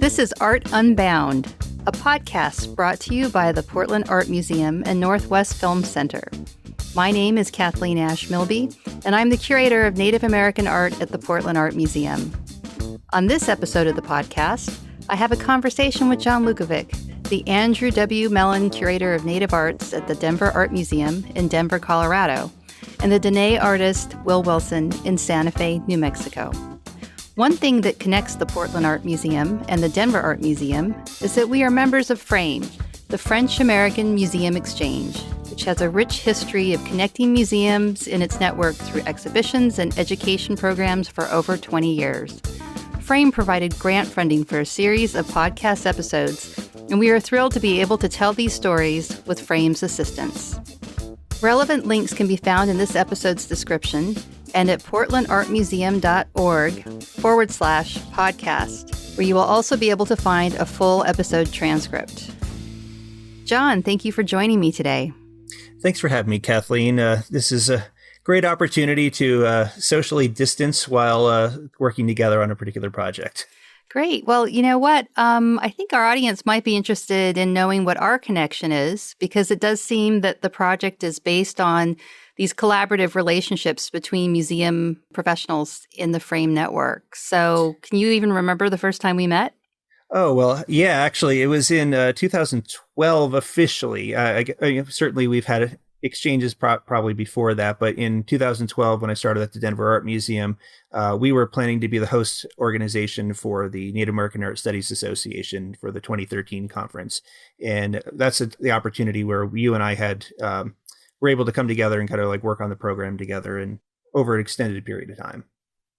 This is Art Unbound, a podcast brought to you by the Portland Art Museum and Northwest Film Center. My name is Kathleen Ash-Milby, and I'm the curator of Native American art at the Portland Art Museum. On this episode of the podcast, I have a conversation with John Lukavic, the Andrew W. Mellon Curator of Native Arts at the Denver Art Museum in Denver, Colorado, and the Dene artist Will Wilson in Santa Fe, New Mexico. One thing that connects the Portland Art Museum and the Denver Art Museum is that we are members of FRAME, the French-American Museum Exchange, which has a rich history of connecting museums in its network through exhibitions and education programs for over 20 years. FRAME provided grant funding for a series of podcast episodes, and we are thrilled to be able to tell these stories with FRAME's assistance. Relevant links can be found in this episode's description and at portlandartmuseum.org/podcast, where you will also be able to find a full episode transcript. John, thank you for joining me today. Thanks for having me, Kathleen. This is a great opportunity to socially distance while working together on a particular project. Great. Well, you know what? I think our audience might be interested in knowing what our connection is, because it does seem that the project is based on these collaborative relationships between museum professionals in the FRAME network. So can you even remember the first time we met? Oh, well, yeah, actually, it was in 2012 officially. Certainly, we've had exchanges probably before that, but in 2012, when I started at the Denver Art Museum, we were planning to be the host organization for the Native American Art Studies Association for the 2013 conference. And that's the opportunity where you and I were able to come together and kind of like work on the program together and over an extended period of time.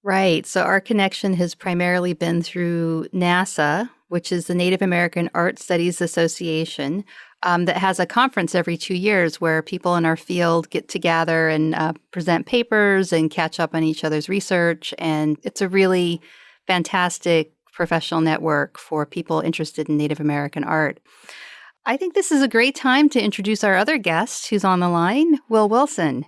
Right. So our connection has primarily been through NASA, which is the Native American Art Studies Association, that has a conference every 2 years where people in our field get together and present papers and catch up on each other's research. And it's a really fantastic professional network for people interested in Native American art. I think this is a great time to introduce our other guest who's on the line, Will Wilson.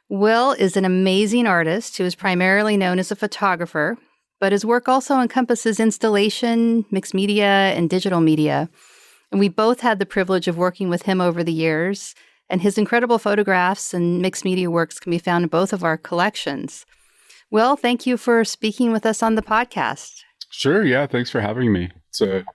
Will is an amazing artist who is primarily known as a photographer, but his work also encompasses installation, mixed media, and digital media. And we both had the privilege of working with him over the years, and his incredible photographs and mixed media works can be found in both of our collections. Will, thank you for speaking with us on the podcast. Sure, yeah, thanks for having me. It's a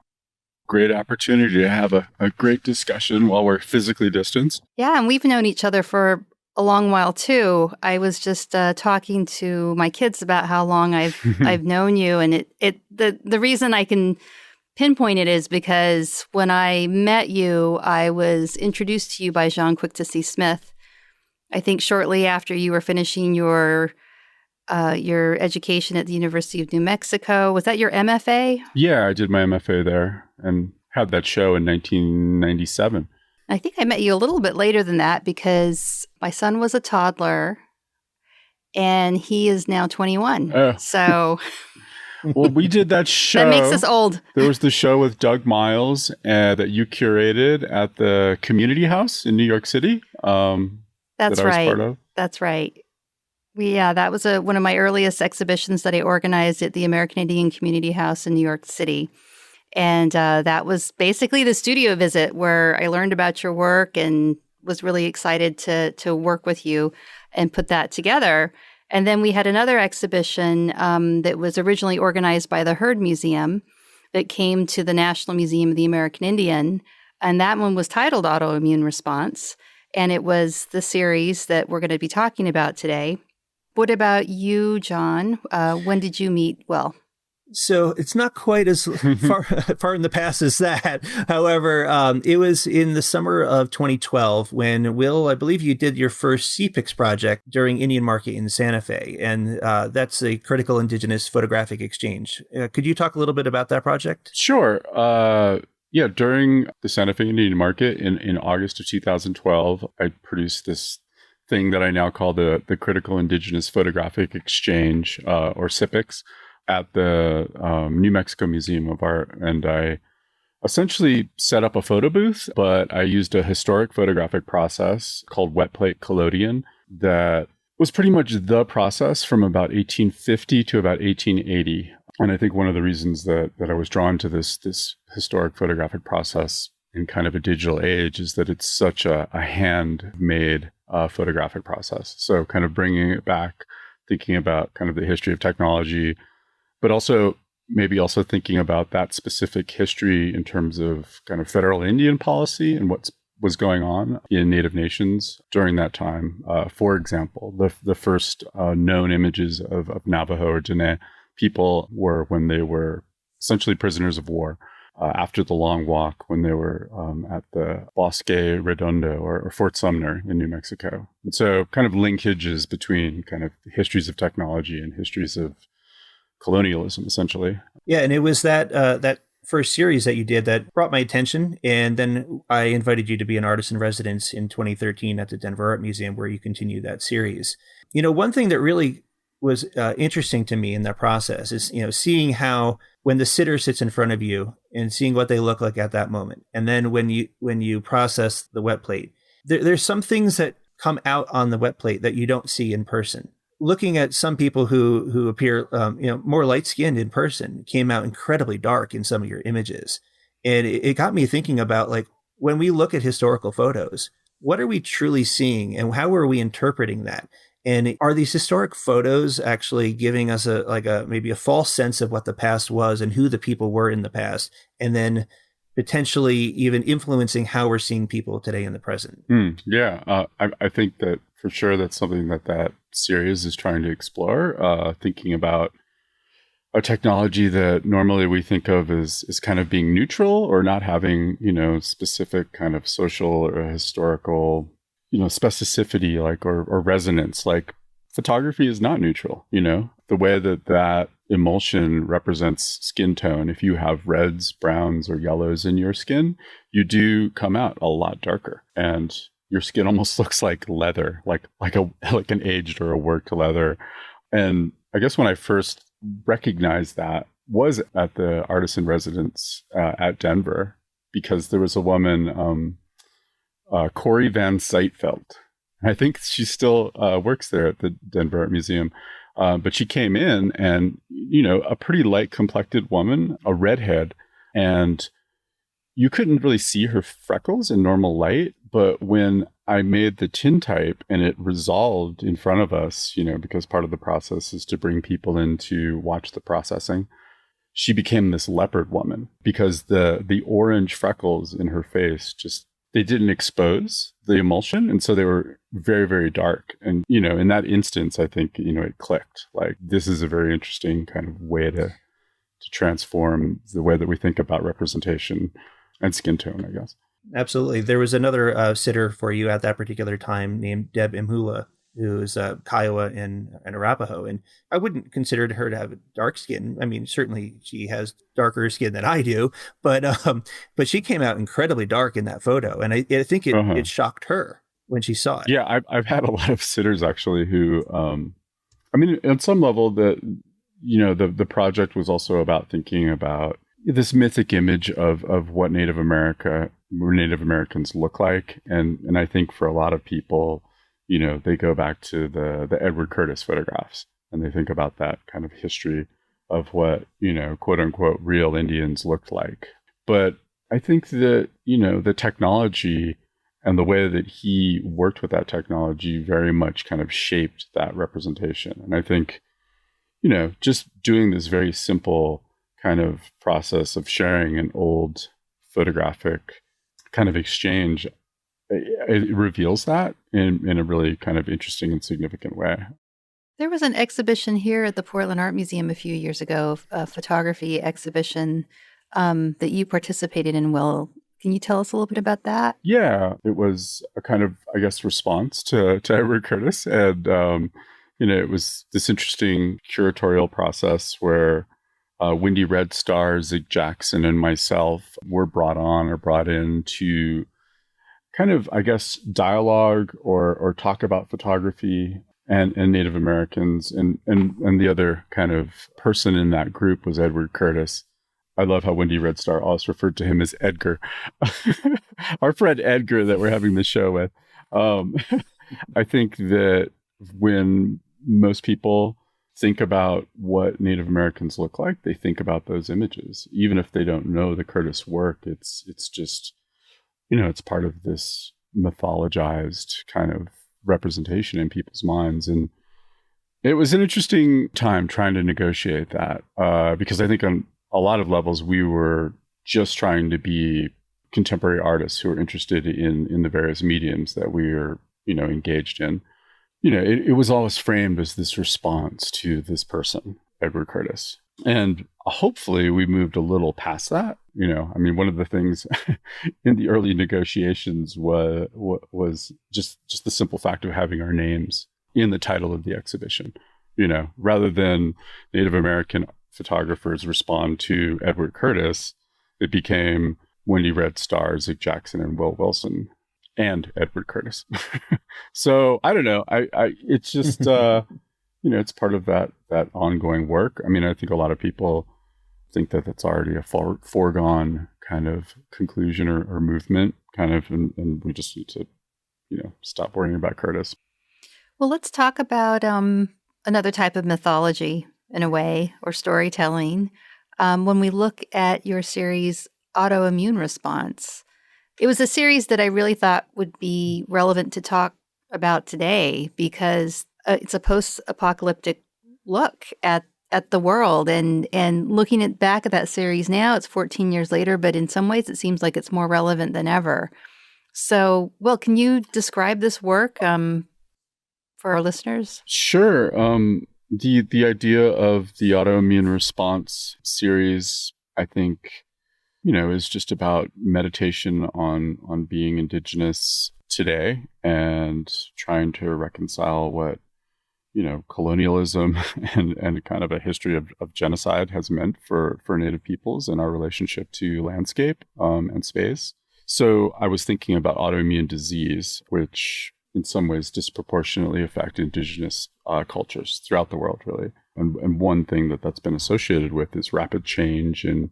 great opportunity to have a great discussion while we're physically distanced. Yeah, and we've known each other for a long while too. I was just talking to my kids about how long I've known you, and the reason I can pinpoint it is because when I met you, I was introduced to you by Jean Quick-to-See Smith. I think shortly after you were finishing your education at the University of New Mexico. Was that your MFA? Yeah, I did my MFA there and had that show in 1997. I think I met you a little bit later than that because my son was a toddler and he is now 21. Oh. So well, we did that show. That makes us old. There was the show with Doug Miles that you curated at the Community House in New York City. That's that right. I was part of. That's right. That was one of my earliest exhibitions that I organized at the American Indian Community House in New York City. And that was basically the studio visit where I learned about your work and was really excited to work with you and put that together. And then we had another exhibition that was originally organized by the Heard Museum that came to the National Museum of the American Indian. And that one was titled Autoimmune Response. And it was the series that we're going to be talking about today. What about you, John? When did you meet Will? So it's not quite as far in the past as that. However, it was in the summer of 2012 when, Will, I believe you did your first CPIX project during Indian Market in Santa Fe. And that's a critical Indigenous photographic exchange. Could you talk a little bit about that project? Sure. Yeah, during the Santa Fe Indian Market in August of 2012, I produced this thing that I now call the Critical Indigenous Photographic Exchange, or CPIX, at the New Mexico Museum of Art. And I essentially set up a photo booth, but I used a historic photographic process called wet plate collodion that was pretty much the process from about 1850 to about 1880. And I think one of the reasons that I was drawn to this historic photographic process in kind of a digital age is that it's such a handmade photographic process. So kind of bringing it back, thinking about kind of the history of technology, but also maybe also thinking about that specific history in terms of kind of federal Indian policy and what was going on in Native nations during that time. For example, the first known images of Navajo or Diné people were when they were essentially prisoners of war after the Long Walk, when they were at the Bosque Redondo or Fort Sumner in New Mexico. And so kind of linkages between kind of histories of technology and histories of colonialism, essentially. Yeah, and it was that first series that you did that brought my attention. And then I invited you to be an artist in residence in 2013 at the Denver Art Museum, where you continue that series. One thing that really was interesting to me in that process is, seeing how when the sitter sits in front of you and seeing what they look like at that moment. And then when you process the wet plate, there's some things that come out on the wet plate that you don't see in person. Looking at some people who appear, more light-skinned in person came out incredibly dark in some of your images. And it got me thinking about, like, when we look at historical photos, what are we truly seeing and how are we interpreting that? And are these historic photos actually giving us maybe a false sense of what the past was and who the people were in the past, and then potentially even influencing how we're seeing people today in the present? I think that for sure that's something that series is trying to explore, thinking about a technology that normally we think of as kind of being neutral or not having, specific kind of social or historical specificity, or resonance. Like, photography is not neutral, the way that emulsion represents skin tone. If you have reds, browns, or yellows in your skin, you do come out a lot darker, and your skin almost looks like leather, like an aged or a worked leather. And I guess when I first recognized that was at the artist in residence at Denver, because there was a woman, Corey Van Zijtveld. I think she still works there at the Denver Art Museum. But she came in and, a pretty light complected woman, a redhead, and you couldn't really see her freckles in normal light. But when I made the tintype and it resolved in front of us, because part of the process is to bring people in to watch the processing, she became this leopard woman because the orange freckles in her face they didn't expose the emulsion. And so they were very, very dark. And, in that instance, I think, it clicked. Like, this is a very interesting kind of way to transform the way that we think about representation and skin tone, I guess. Absolutely. There was another sitter for you at that particular time named Deb Imhula, who is Kiowa and Arapaho. And I wouldn't consider her to have a dark skin. I mean, certainly she has darker skin than I do, but she came out incredibly dark in that photo. And I think it shocked her when she saw it. Yeah, I've had a lot of sitters actually who, on some level, the project was also about thinking about this mythic image of what Native Americans look like. And I think for a lot of people, they go back to the Edward Curtis photographs and they think about that kind of history of what, quote unquote, real Indians looked like. But I think that, the technology and the way that he worked with that technology very much kind of shaped that representation. And I think, just doing this very simple kind of process of sharing an old photographic kind of exchange, it reveals that in a really kind of interesting and significant way. There was an exhibition here at the Portland Art Museum a few years ago, a photography exhibition that you participated in. Will, can you tell us a little bit about that? Yeah, it was a kind of, I guess, response to Edward Curtis. And, it was this interesting curatorial process where Wendy Red Star, Zig Jackson, and myself were brought in to kind of, I guess, dialogue or talk about photography and Native Americans. And the other kind of person in that group was Edward Curtis. I love how Wendy Red Star always referred to him as Edgar. Our friend Edgar that we're having the show with. I think that when most people think about what Native Americans look like, they think about those images. Even if they don't know the Curtis work, it's just, it's part of this mythologized kind of representation in people's minds. And it was an interesting time trying to negotiate that, because I think on a lot of levels, we were just trying to be contemporary artists who are interested in the various mediums that we are, engaged in. It was always framed as this response to this person, Edward Curtis. And hopefully we moved a little past that. One of the things in the early negotiations was just the simple fact of having our names in the title of the exhibition, rather than Native American photographers respond to Edward Curtis, it became Wendy Red Starr, Zig Jackson, and Will Wilson, and Edward Curtis. So I don't know. It's just, it's part of that ongoing work. I think a lot of people think that that's already a foregone kind of conclusion or movement kind of, and we just need to, stop worrying about Curtis. Well, let's talk about another type of mythology in a way, or storytelling. When we look at your series, Autoimmune Response, it was a series that I really thought would be relevant to talk about today because it's a post-apocalyptic look at the world. And looking back at that series now, it's 14 years later, but in some ways it seems like it's more relevant than ever. So, Will, can you describe this work for our listeners? Sure. The idea of the Autoimmune Response series, I think, is just about meditation on being Indigenous today and trying to reconcile what, colonialism and kind of a history of genocide has meant for Native peoples and our relationship to landscape and space. So I was thinking about autoimmune disease, which in some ways disproportionately affect Indigenous cultures throughout the world, really. And one thing that's been associated with is rapid change in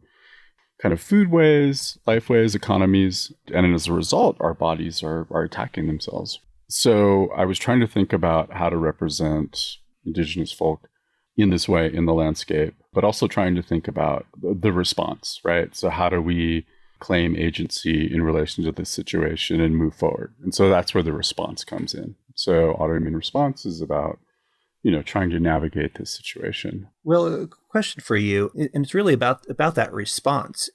kind of foodways, lifeways, economies. And as a result, our bodies are attacking themselves. So I was trying to think about how to represent Indigenous folk in this way in the landscape, but also trying to think about the response, right? So how do we claim agency in relation to this situation and move forward? And so that's where the response comes in. So autoimmune response is about, trying to navigate this situation. Well, a question for you, and it's really about that response.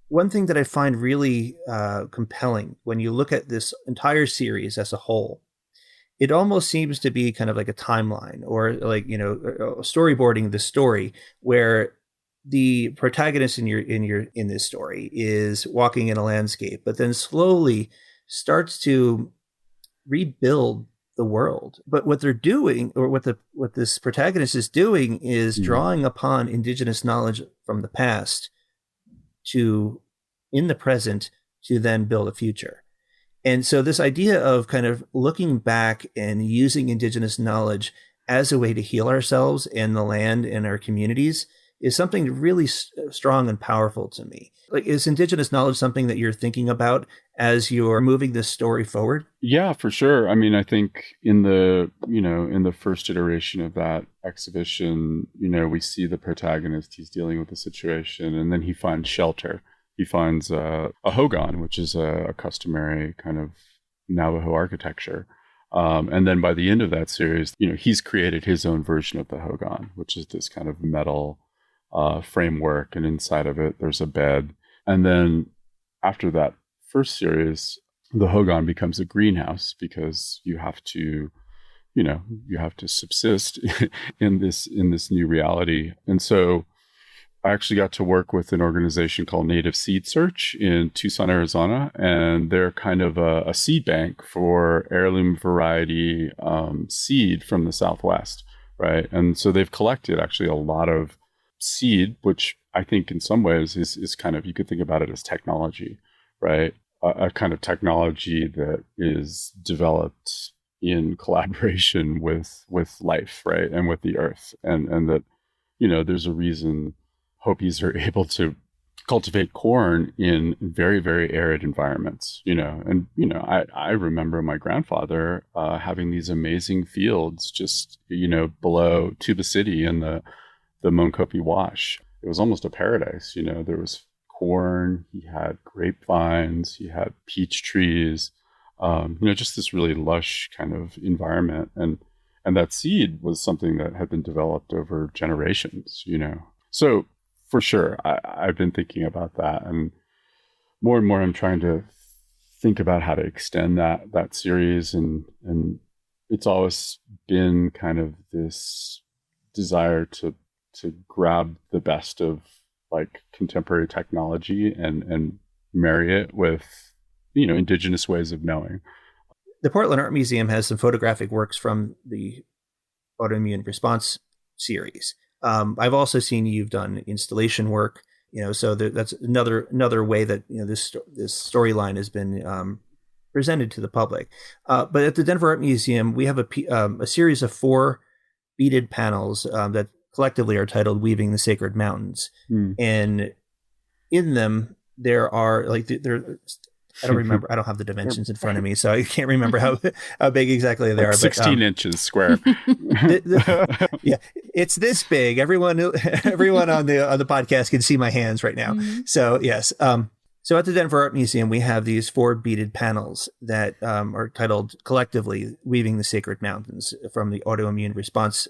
One thing that I find really compelling when you look at this entire series as a whole, it almost seems to be kind of like a timeline or like, storyboarding the story where the protagonist in this story is walking in a landscape, but then slowly starts to rebuild the world. But what they're doing, or what this protagonist is doing, is drawing upon Indigenous knowledge from the past to in the present to then build a future. And so this idea of kind of looking back and using Indigenous knowledge as a way to heal ourselves and the land and our communities is something really strong and powerful to me. Like, is Indigenous knowledge something that you're thinking about as you're moving this story forward? Yeah, for sure. I think in the first iteration of that exhibition, we see the protagonist, he's dealing with the situation, and then he finds shelter. He finds a hogan, which is a customary kind of Navajo architecture. And then by the end of that series, he's created his own version of the hogan, which is this kind of metal framework, and inside of it there's a bed. And then after that first series, the hogan becomes a greenhouse because you have to subsist in this new reality. And so I actually got to work with an organization called Native Seed Search in Tucson, Arizona, and they're kind of a seed bank for heirloom variety seed from the Southwest, right? And so they've collected actually a lot of seed, which I think in some ways is kind of, you could think about it as technology, right? A kind of technology that is developed in collaboration with life, right? And with the earth. And that, there's a reason Hopis are able to cultivate corn in very, very arid environments, and, I remember my grandfather having these amazing fields just, below Tuba City in the Moenkopi Wash. It was almost a paradise. There was corn, he had grapevines, he had peach trees, just this really lush kind of environment. And that seed was something that had been developed over generations, So for sure, I've been thinking about that. And more I'm trying to think about how to extend that series. And it's always been kind of this desire to grab the best of like contemporary technology and marry it with, indigenous ways of knowing. The Portland Art Museum has some photographic works from the autoimmune response series. I've also seen you've done installation work, so that's another way that, this storyline has been presented to the public. But at the Denver Art Museum, we have a series of 4 beaded panels that collectively are titled "Weaving the Sacred Mountains," and in them there are I don't remember. I don't have the dimensions in front of me, so I can't remember how big exactly they are. 16 inches square. Yeah, it's this big. Everyone on the podcast can see my hands right now. Mm-hmm. So yes. So at the Denver Art Museum, we have these 4 beaded panels that are titled collectively "Weaving the Sacred Mountains" from the autoimmune response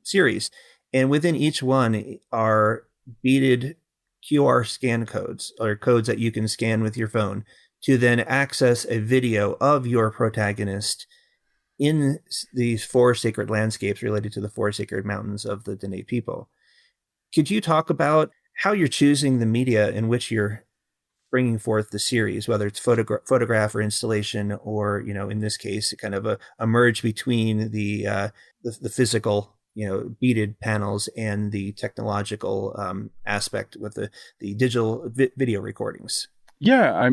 series. And within each one are beaded QR scan codes, or codes that you can scan with your phone to then access a video of your protagonist in these 4 sacred landscapes related to the 4 sacred mountains of the Dene people. Could you talk about how you're choosing the media in which you're bringing forth the series, whether it's photograph or installation, or, in this case, kind of a merge between the physical, beaded panels and the technological aspect with the digital video recordings? Yeah,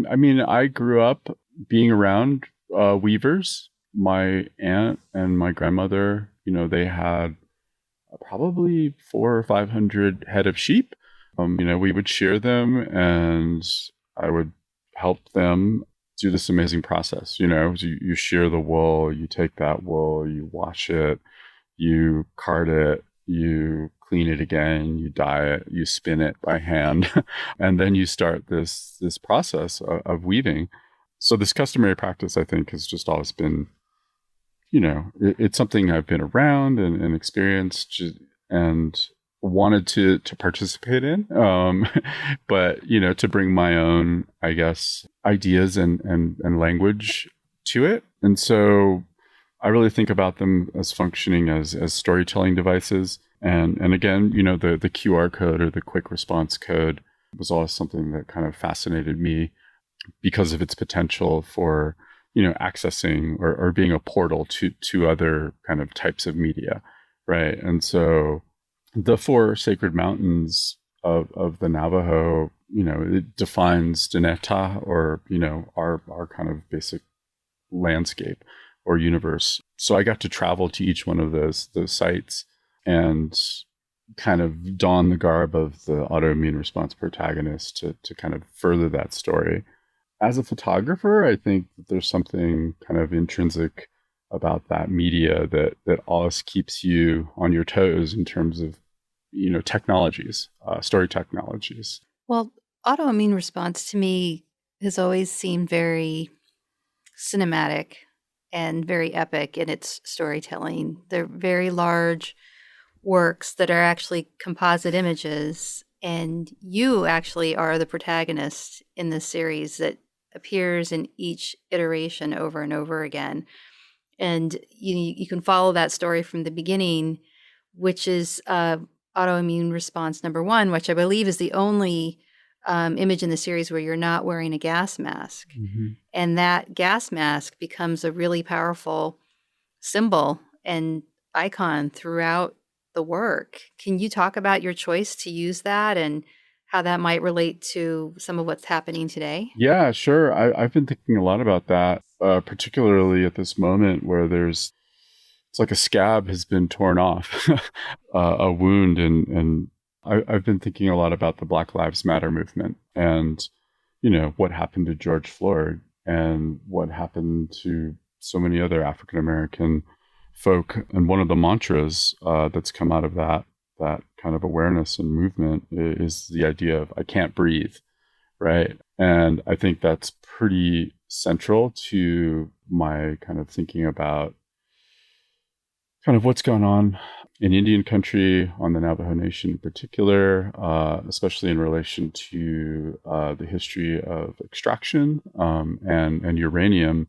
I grew up being around weavers. My aunt and my grandmother, they had probably 400 or 500 head of sheep. We would shear them, and I would help them do this amazing process. You shear the wool, you take that wool, you wash it, you card it, you clean it again, you dye it, you spin it by hand, and then you start this process of weaving. So this customary practice, I think, has just always been, it's something I've been around and experienced and wanted to participate in, but to bring my own, I guess, ideas and language to it. And so I really think about them as functioning as storytelling devices. And again, the QR code or the quick response code was always something that kind of fascinated me because of its potential for, accessing or being a portal to other kind of types of media, right? And so the 4 sacred mountains of the Navajo, it defines Deneta, or, our kind of basic landscape or universe. So I got to travel to each one of those sites and kind of don the garb of the autoimmune response protagonist to kind of further that story. As a photographer, I think that there's something kind of intrinsic about that media that always keeps you on your toes in terms of, technologies, story technologies. Well, autoimmune response to me has always seemed very cinematic and very epic in its storytelling. They're very large works that are actually composite images, and you actually are the protagonist in this series that appears in each iteration over and over again. And you can follow that story from the beginning, which is autoimmune response number 1, which I believe is the only image in the series where you're not wearing a gas mask. Mm-hmm. And that gas mask becomes a really powerful symbol and icon throughout the work. Can you talk about your choice to use that and how that might relate to some of what's happening today? Yeah, sure. I've been thinking a lot about that, particularly at this moment where it's like a scab has been torn off, a wound. And I've been thinking a lot about the Black Lives Matter movement and, you know, what happened to George Floyd and what happened to so many other African-American folk. And one of the mantras that's come out of that kind of awareness and movement is the idea of I can't breathe, right? And I think that's pretty central to my kind of thinking about kind of what's going on in Indian country, on the Navajo Nation in particular, especially in relation to the history of extraction and uranium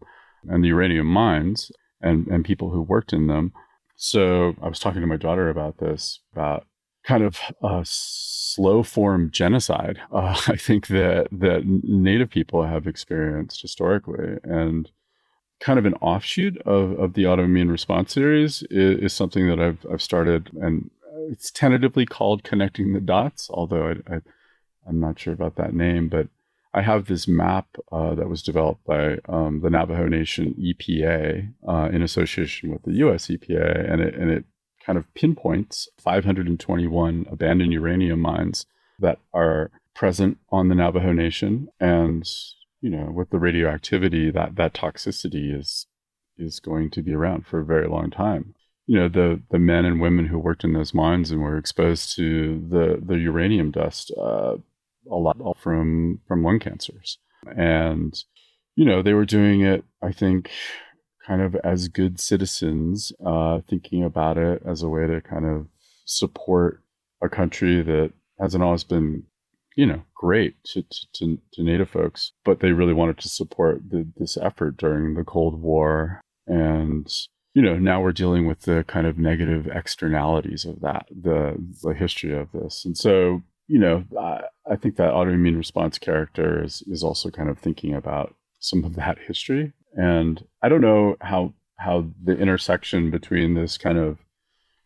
and the uranium mines and people who worked in them. So I was talking to my daughter about this, about kind of slow form genocide. I think that Native people have experienced historically, and kind of an offshoot of the autoimmune response series is something that I've started, and it's tentatively called Connecting the Dots, although I'm not sure about that name, but I have this map that was developed by the Navajo Nation EPA in association with the US EPA, and it kind of pinpoints 521 abandoned uranium mines that are present on the Navajo Nation. And, you know, with the radioactivity, that toxicity is going to be around for a very long time. You know, the men and women who worked in those mines and were exposed to the uranium dust a lot from lung cancers. And, you know, they were doing it, I think, kind of as good citizens, thinking about it as a way to kind of support a country that hasn't always been, you know, great to Native folks, but they really wanted to support this effort during the Cold War. And, you know, now we're dealing with the kind of negative externalities of that, the history of this. And so, you know, I think that autoimmune response character is also kind of thinking about some of that history. And I don't know how the intersection between this kind of,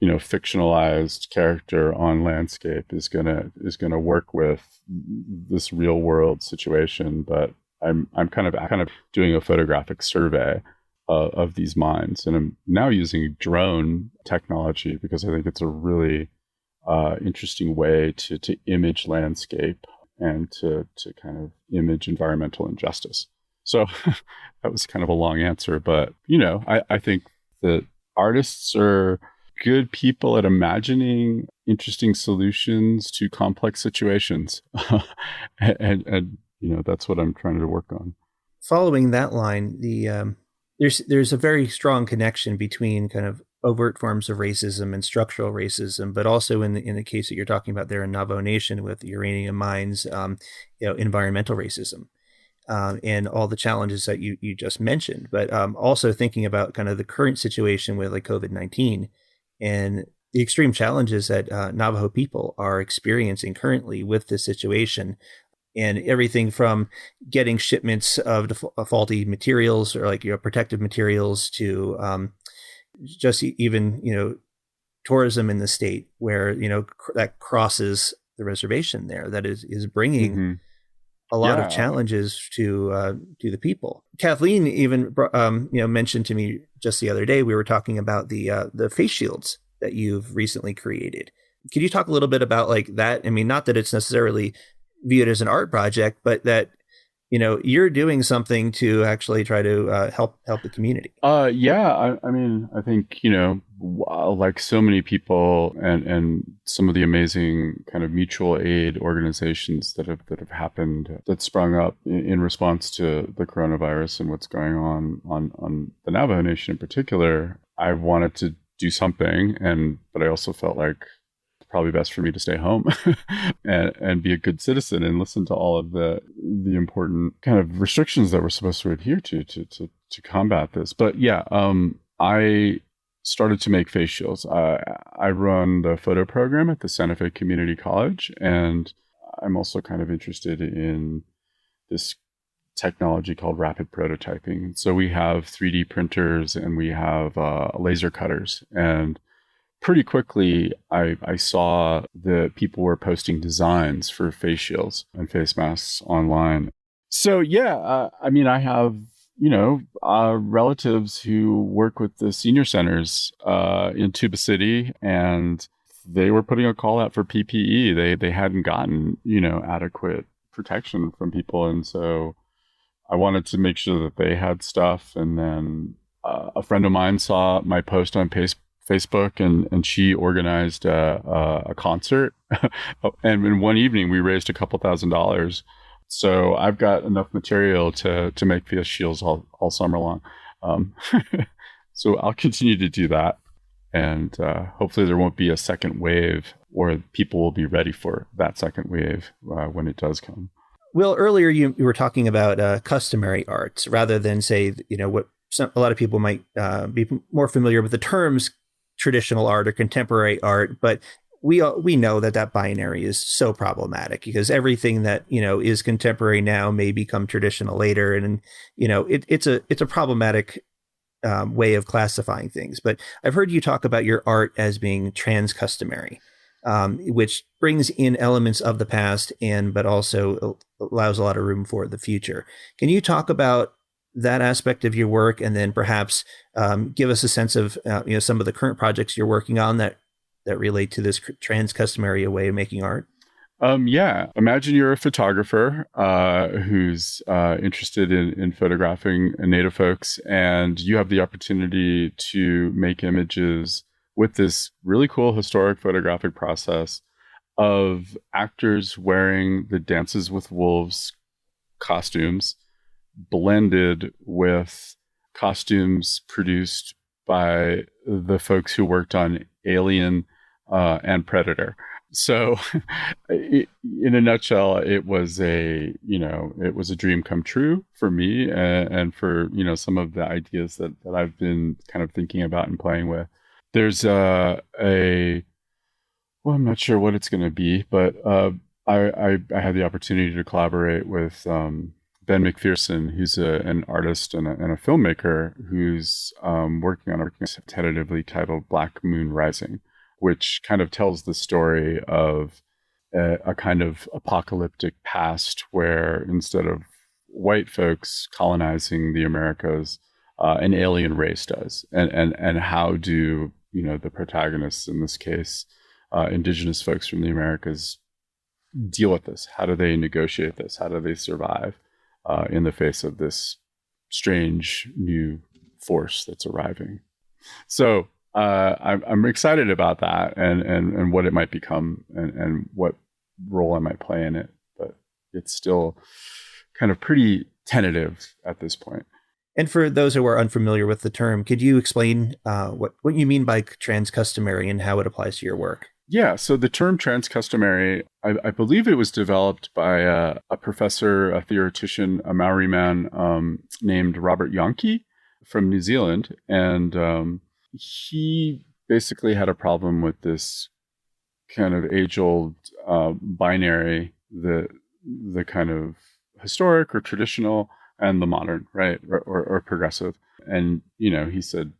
you know, fictionalized character on landscape is gonna work with this real world situation. But I'm kind of doing a photographic survey of these mines, and I'm now using drone technology because I think it's a really interesting way to image landscape and to kind of image environmental injustice. So that was kind of a long answer, but, you know, I think that artists are good people at imagining interesting solutions to complex situations. and, you know, that's what I'm trying to work on. Following that line, there's a very strong connection between kind of overt forms of racism and structural racism, but also in the case that you're talking about there in Navajo Nation with uranium mines, you know, environmental racism. And all the challenges that you just mentioned, but also thinking about kind of the current situation with like COVID-19 and the extreme challenges that Navajo people are experiencing currently with this situation, and everything from getting shipments of faulty materials or like, you know, protective materials to just even, you know, tourism in the state where, you know, that crosses the reservation there, that is bringing mm-hmm. a lot of challenges to the people. Kathleen even you know, mentioned to me just the other day, we were talking about the face shields that you've recently created. Could you talk a little bit about like that? I mean, not that it's necessarily viewed as an art project, but that, you know, you're doing something to actually try to help the community. Yeah, I mean, I think, you know, like so many people and some of the amazing kind of mutual aid organizations that have happened, that sprung up in response to the coronavirus and what's going on the Navajo Nation in particular, I wanted to do something, but I also felt like it's probably best for me to stay home and be a good citizen and listen to all of the important kind of restrictions that we're supposed to adhere to combat this. But yeah, I started to make face shields. I run the photo program at the Santa Fe Community College, and I'm also kind of interested in this technology called rapid prototyping. So we have 3D printers and we have laser cutters. And pretty quickly, I saw that people were posting designs for face shields and face masks online. So yeah, I mean, I have, you know, relatives who work with the senior centers in Tuba City, and they were putting a call out for PPE. They hadn't gotten, you know, adequate protection from people. And so I wanted to make sure that they had stuff. And then a friend of mine saw my post on Facebook, and she organized a concert. And in one evening, we raised a couple $1,000s. So I've got enough material to make face shields all summer long. So I'll continue to do that. And hopefully there won't be a second wave, or people will be ready for that second wave when it does come. Will, earlier you were talking about customary arts rather than, say, what a lot of people might be more familiar with the terms traditional art or contemporary art, but we know that binary is so problematic, because everything that is contemporary now may become traditional later, and it's a problematic way of classifying things. But I've heard you talk about your art as being trans-customary, which brings in elements of the past but also allows a lot of room for the future. Can you talk about that aspect of your work, and then perhaps give us a sense of some of the current projects you're working on that relate to this trans-customary way of making art? Yeah. Imagine you're a photographer who's interested in photographing Native folks, and you have the opportunity to make images with this really cool historic photographic process of actors wearing the Dances with Wolves costumes, blended with costumes produced by the folks who worked on Alien and Predator. So in a nutshell, it was a dream come true for me, and for, some of the ideas that I've been kind of thinking about and playing with. There's well, I'm not sure what it's going to be, but I had the opportunity to collaborate with Ben McPherson, who's an artist and a filmmaker who's working on a tentatively titled Black Moon Rising, which kind of tells the story of a kind of apocalyptic past where, instead of white folks colonizing the Americas, an alien race does. And how do, the protagonists, in this case, Indigenous folks from the Americas, deal with this? How do they negotiate this? How do they survive in the face of this strange new force that's arriving? So I'm excited about that, and what it might become, and what role I might play in it. But it's still kind of pretty tentative at this point. And for those who are unfamiliar with the term, could you explain what you mean by trans-customary and how it applies to your work? Yeah, so the term trans-customary, I believe it was developed by a professor, a theoretician, a Maori man named Robert Yonke from New Zealand. And he basically had a problem with this kind of age-old binary, the kind of historic or traditional and the modern, right, or progressive. And, he said,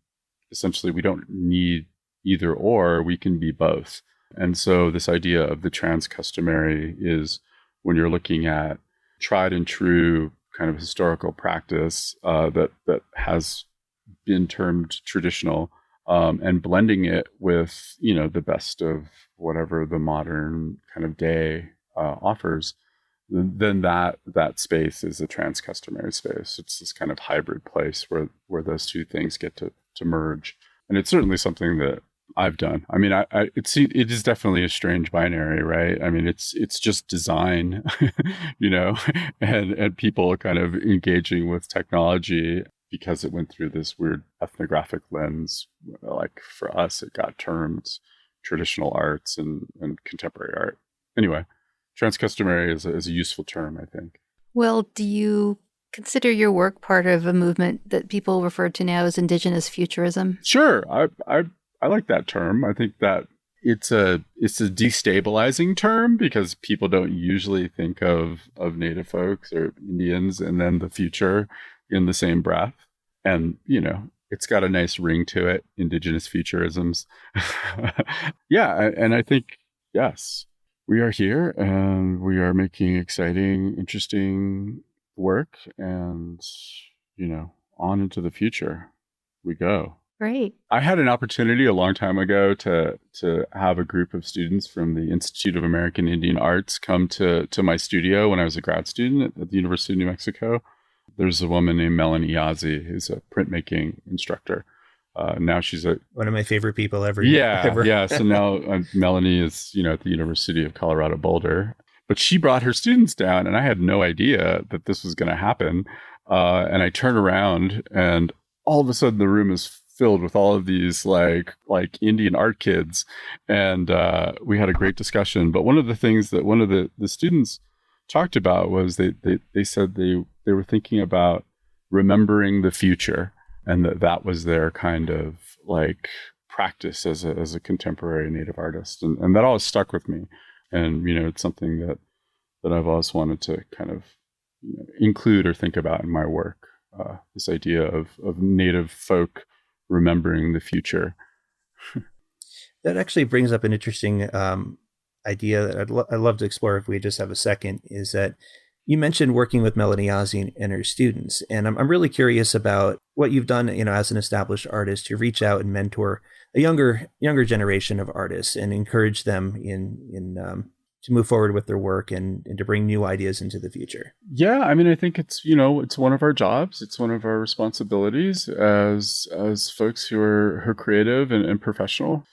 essentially, we don't need either or, we can be both. And so this idea of the trans-customary is when you're looking at tried and true kind of historical practice that has been termed traditional, and blending it with, the best of whatever the modern kind of day offers, then that space is a trans-customary space. It's this kind of hybrid place where those two things get to merge. And it's certainly something that I've done. I mean, it is definitely a strange binary, right? I mean, it's just design, and people kind of engaging with technology because it went through this weird ethnographic lens. Like for us, it got termed traditional arts and contemporary art. Anyway, trans-customary is a useful term, I think. Well, do you consider your work part of a movement that people refer to now as Indigenous futurism? Sure. I like that term. I think that it's a destabilizing term because people don't usually think of Native folks or Indians and then the future in the same breath. And, it's got a nice ring to it, Indigenous futurisms. Yeah. And I think, yes, we are here and we are making exciting, interesting work, and, on into the future we go. Great. I had an opportunity a long time ago to have a group of students from the Institute of American Indian Arts come to my studio when I was a grad student at the University of New Mexico. There's a woman named Melanie Yazzie who's a printmaking instructor. Now she's one of my favorite people ever. Yeah. So now Melanie is, at the University of Colorado Boulder. But she brought her students down, and I had no idea that this was going to happen. And I turn around, and all of a sudden the room is filled with all of these like Indian art kids. And we had a great discussion. But one of the things that one of the students talked about was they said they were thinking about remembering the future, and that was their kind of like practice as a contemporary Native artist. And that always stuck with me. And, it's something that I've always wanted to kind of include or think about in my work. This idea of Native folk remembering the future. That actually brings up an interesting idea that I'd love to explore if we just have a second, is that you mentioned working with Melanie Yazzie and her students. And I'm really curious about what you've done, as an established artist, to reach out and mentor a younger generation of artists and encourage them in to move forward with their work and to bring new ideas into the future. Yeah, I think it's it's one of our jobs. It's one of our responsibilities as folks who are creative and professional.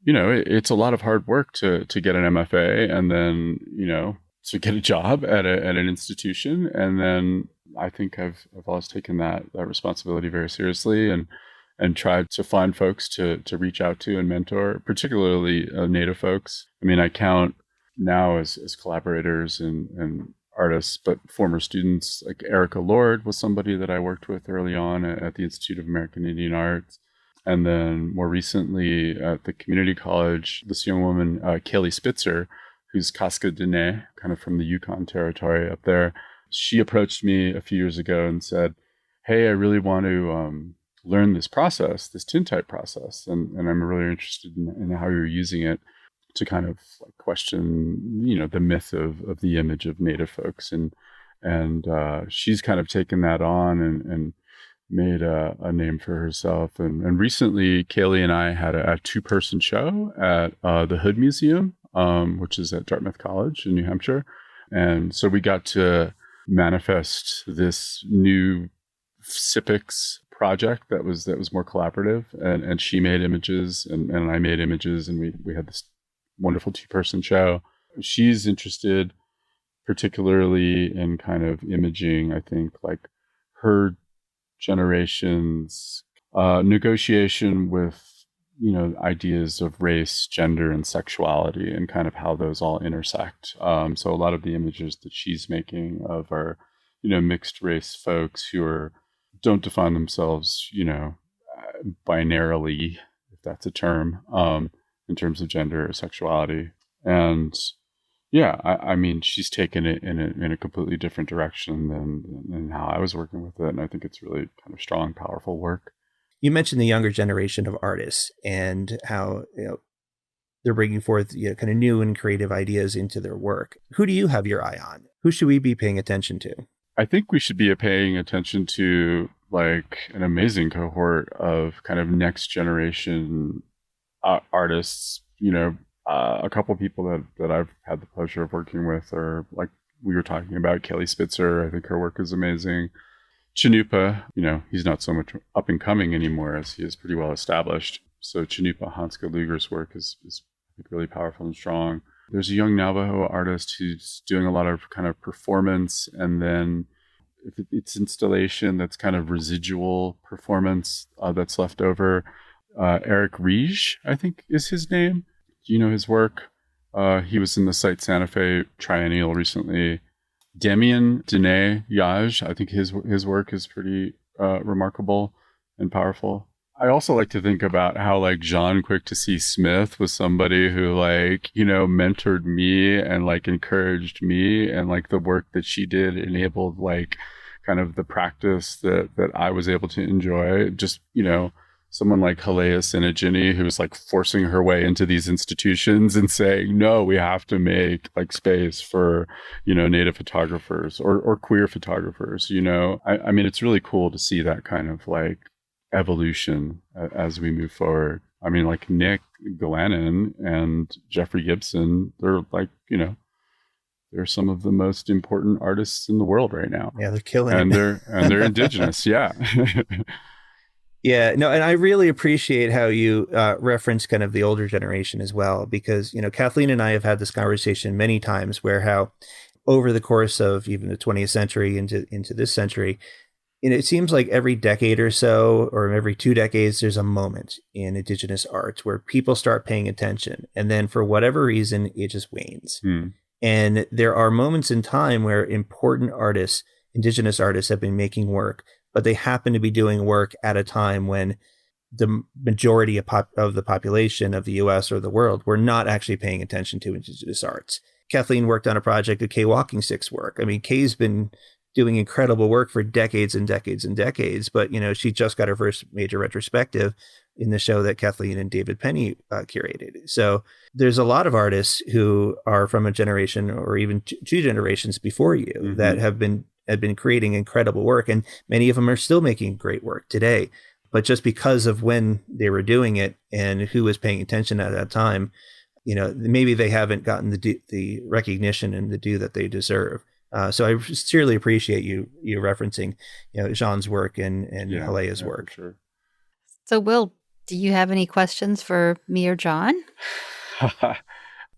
It's a lot of hard work to get an MFA and then to get a job at an institution. And then I think I've always taken that responsibility very seriously and tried to find folks to reach out to and mentor, particularly Native folks. I count now as collaborators and artists, but former students like Erica Lord was somebody that I worked with early on at the Institute of American Indian Arts. And then more recently at the community college, this young woman, Kaylee Spitzer, who's Casca Dene, kind of from the Yukon territory up there. She approached me a few years ago and said, hey, I really want to learn this process, this tintype process. And I'm really interested in how you're using it to kind of question, the myth of the image of Native folks. And she's kind of taken that on and made a name for herself. And recently, Kaylee and I had a 2-person show at the Hood Museum, which is at Dartmouth College in New Hampshire. And so we got to manifest this new SIPICS project that was more collaborative. And she made images and I made images, and we had this wonderful 2-person show. She's interested particularly in kind of imaging, I think, like her generation's negotiation with ideas of race, gender, and sexuality, and kind of how those all intersect. So a lot of the images that she's making of are, mixed race folks who don't define themselves, binarily, if that's a term, in terms of gender or sexuality. And yeah, she's taken it in a completely different direction than how I was working with it. And I think it's really kind of strong, powerful work. You mentioned the younger generation of artists and how they're bringing forth kind of new and creative ideas into their work. Who do you have your eye on? Who should we be paying attention to? I think we should be paying attention to like an amazing cohort of kind of next generation artists. A couple of people that I've had the pleasure of working with are, like we were talking about, Kelly Spitzer. I think her work is amazing. Chinupa, he's not so much up and coming anymore as he is pretty well established. So Chinupa Hanska Luger's work is I think really powerful and strong. There's a young Navajo artist who's doing a lot of kind of performance, and then if it's installation that's kind of residual performance that's left over. Eric Riege, I think is his name. Do you know his work? He was in the Site Santa Fe Triennial recently. Damien Dene Yaj, I think his work is pretty remarkable and powerful. I also like to think about how like Jean Quick to See Smith was somebody who mentored me and encouraged me, and the work that she did enabled kind of the practice that I was able to enjoy. Just, someone like Halea Sinajini, who was forcing her way into these institutions and saying, no, we have to make space for, Native photographers or queer photographers, I mean, it's really cool to see that kind of evolution as we move forward. I mean, like Nick Glennon and Jeffrey Gibson, they're like, they're some of the most important artists in the world right now. Yeah, they're killing and it. They're indigenous. Yeah. Yeah, no, and I really appreciate how you reference kind of the older generation as well, because, Kathleen and I have had this conversation many times where how over the course of even the 20th century into this century, it seems like every decade or so, or every 2 decades, there's a moment in Indigenous arts where people start paying attention. And then for whatever reason, it just wanes. And there are moments in time where important artists, Indigenous artists, have been making work, but they happen to be doing work at a time when the majority of the population of the US or the world were not actually paying attention to Indigenous arts. Kathleen worked on a project of Kay Walking Stick's work. I mean, Kay's been doing incredible work for decades and decades and decades, but, she just got her first major retrospective in the show that Kathleen and David Penny curated. So there's a lot of artists who are from a generation or even two generations before you that have been creating incredible work, and many of them are still making great work today. But just because of when they were doing it and who was paying attention at that time, maybe they haven't gotten the recognition and the due that they deserve. So I sincerely appreciate you referencing, Jean's work and Halea's work. Sure. So, Will, do you have any questions for me or John?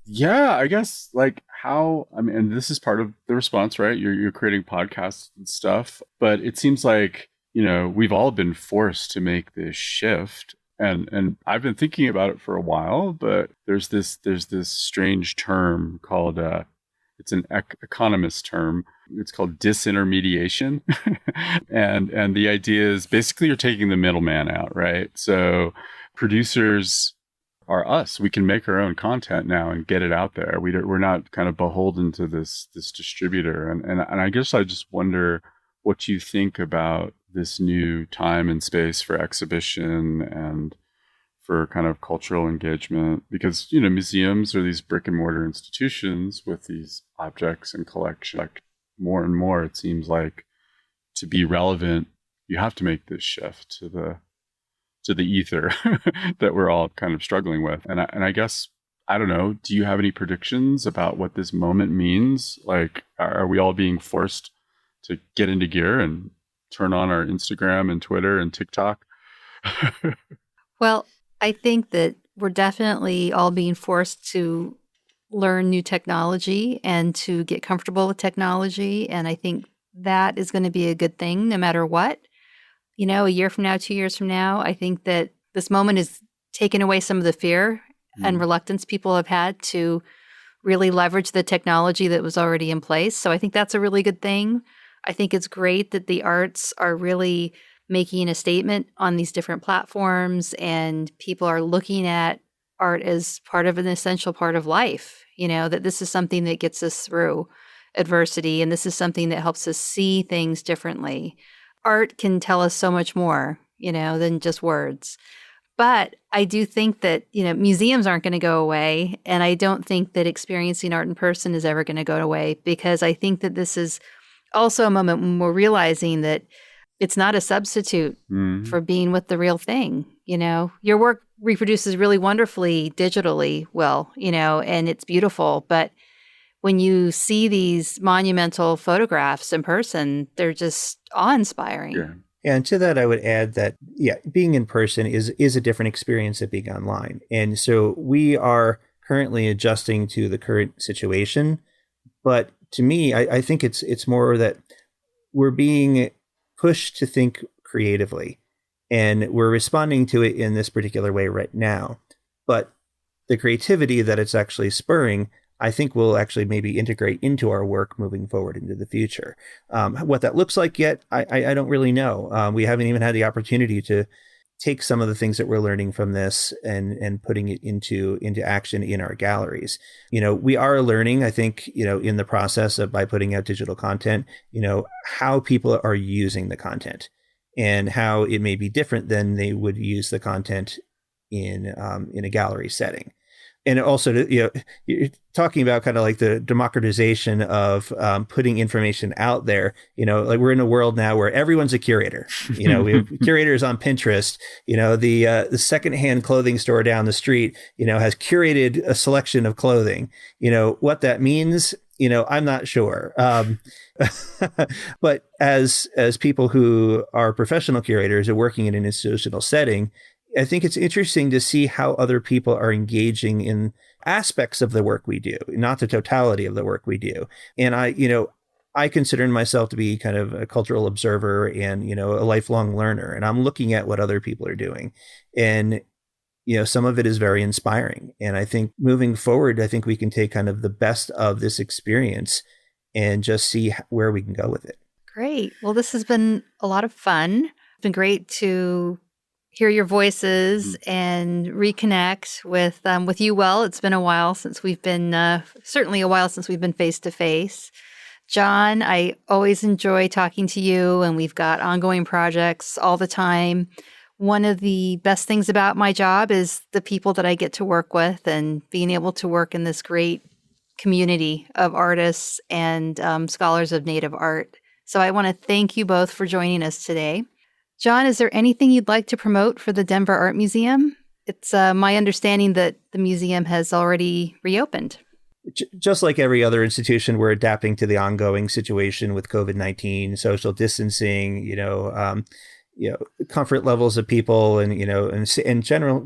Yeah, I guess and this is part of the response, right? You're creating podcasts and stuff, but it seems like, we've all been forced to make this shift. And I've been thinking about it for a while, but there's this strange term called, it's an economist term. It's called disintermediation. and the idea is basically you're taking the middleman out, right? So producers are us. We can make our own content now and get it out there. We're not kind of beholden to this distributor. And I guess I just wonder what you think about this new time and space for exhibition and for kind of cultural engagement, because, museums are these brick and mortar institutions with these objects and collection. Like more and more, it seems like to be relevant, you have to make this shift to the ether that we're all kind of struggling with. And I guess, I don't know, do you have any predictions about what this moment means? Like, are we all being forced to get into gear and turn on our Instagram and Twitter and TikTok? Well, I think that we're definitely all being forced to learn new technology and to get comfortable with technology. And I think that is going to be a good thing no matter what. A year from now, 2 years from now, I think that this moment is taking away some of the fear and reluctance people have had to really leverage the technology that was already in place. So I think that's a really good thing. I think it's great that the arts are really making a statement on these different platforms, and people are looking at art as part of an essential part of life, that this is something that gets us through adversity, and this is something that helps us see things differently. Art can tell us so much more, than just words. But I do think that, museums aren't going to go away, and I don't think that experiencing art in person is ever going to go away, because I think that this is also a moment when we're realizing that it's not a substitute for being with the real thing. Your work reproduces really wonderfully digitally, Will, and it's beautiful. But when you see these monumental photographs in person, they're just awe-inspiring. Yeah. And to that, I would add that, being in person is a different experience than being online. And so we are currently adjusting to the current situation. But to me, I think it's more that we're being pushed to think creatively, and we're responding to it in this particular way right now. But the creativity that it's actually spurring, I think will actually maybe integrate into our work moving forward into the future. What that looks like yet, I don't really know. We haven't even had the opportunity to take some of the things that we're learning from this and putting it into action in our galleries. We are learning, I think, in the process of by putting out digital content, how people are using the content and how it may be different than they would use the content in a gallery setting. and also, you're talking about kind of like the democratization of putting information out there. Like we're in a world now where everyone's a curator. We have curators on Pinterest. The secondhand clothing store down the street, has curated a selection of clothing. What that means, I'm not sure. But as people who are professional curators and working in an institutional setting, I think it's interesting to see how other people are engaging in aspects of the work we do, not the totality of the work we do. And I consider myself to be kind of a cultural observer and, a lifelong learner. And I'm looking at what other people are doing. And, some of it is very inspiring. And I think moving forward, I think we can take kind of the best of this experience and just see where we can go with it. Great. Well, this has been a lot of fun. It's been great to hear your voices and reconnect with you. Well, it's been a while since we've been, certainly a while since we've been face to face. John, I always enjoy talking to you, and we've got ongoing projects all the time. One of the best things about my job is the people that I get to work with and being able to work in this great community of artists and scholars of Native art. So I want to thank you both for joining us today. John, is there anything you'd like to promote for the Denver Art Museum? It's my understanding that the museum has already reopened. Just like every other institution, we're adapting to the ongoing situation with COVID-19, social distancing, comfort levels of people and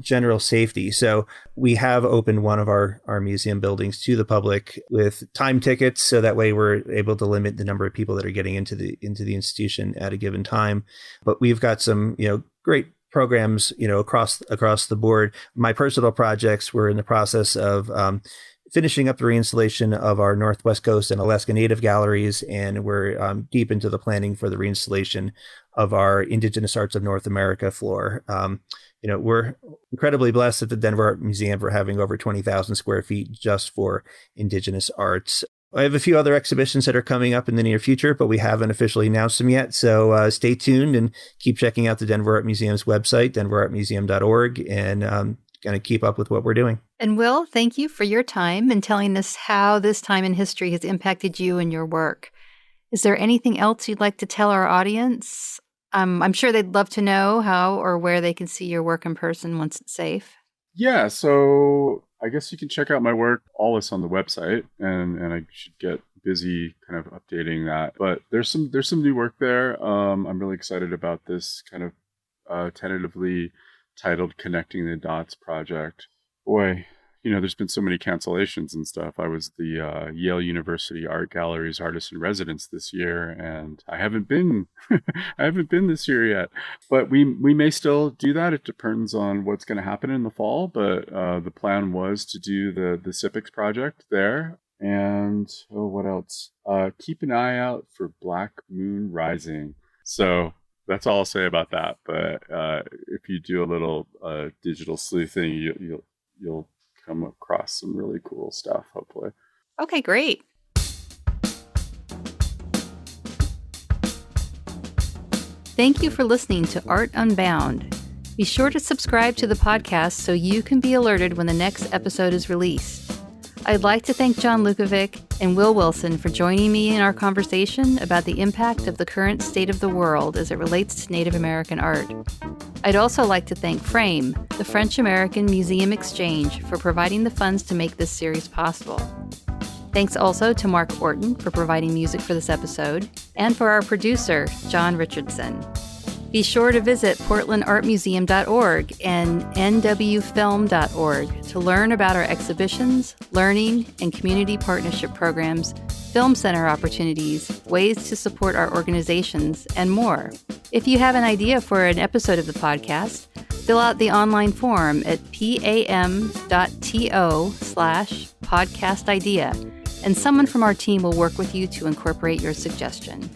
general safety. So we have opened one of our museum buildings to the public with time tickets. So that way we're able to limit the number of people that are getting into the institution at a given time. But we've got some, great programs, across the board. My personal projects, we're in the process of finishing up the reinstallation of our Northwest Coast and Alaska Native galleries, and we're deep into the planning for the reinstallation of our Indigenous Arts of North America floor. We're incredibly blessed at the Denver Art Museum for having over 20,000 square feet just for Indigenous arts. I have a few other exhibitions that are coming up in the near future, but we haven't officially announced them yet. So stay tuned and keep checking out the Denver Art Museum's website, denverartmuseum.org, and kind of keep up with what we're doing. And Will, thank you for your time and telling us how this time in history has impacted you and your work. Is there anything else you'd like to tell our audience? I'm sure they'd love to know how or where they can see your work in person once it's safe. Yeah, so I guess you can check out my work, all this on the website, and I should get busy kind of updating that. But there's some new work there. I'm really excited about this kind of tentatively titled Connecting the Dots project. Boy, there's been so many cancellations and stuff. I was the Yale University Art Gallery's artist in residence this year, and I haven't been this year yet. But we may still do that. It depends on what's going to happen in the fall. But the plan was to do the Civics project there. And what else? Keep an eye out for Black Moon Rising. So that's all I'll say about that. But if you do a little digital sleuthing, you'll come across some really cool stuff, hopefully. Okay, great. Thank you for listening to Art Unbound. Be sure to subscribe to the podcast so you can be alerted when the next episode is released. I'd like to thank John Lukavic and Will Wilson for joining me in our conversation about the impact of the current state of the world as it relates to Native American art. I'd also like to thank Frame, the French-American Museum Exchange, for providing the funds to make this series possible. Thanks also to Mark Orton for providing music for this episode, and for our producer, John Richardson. Be sure to visit portlandartmuseum.org and nwfilm.org to learn about our exhibitions, learning, and community partnership programs, film center opportunities, ways to support our organizations, and more. If you have an idea for an episode of the podcast, fill out the online form at pam.to/podcastidea, and someone from our team will work with you to incorporate your suggestion.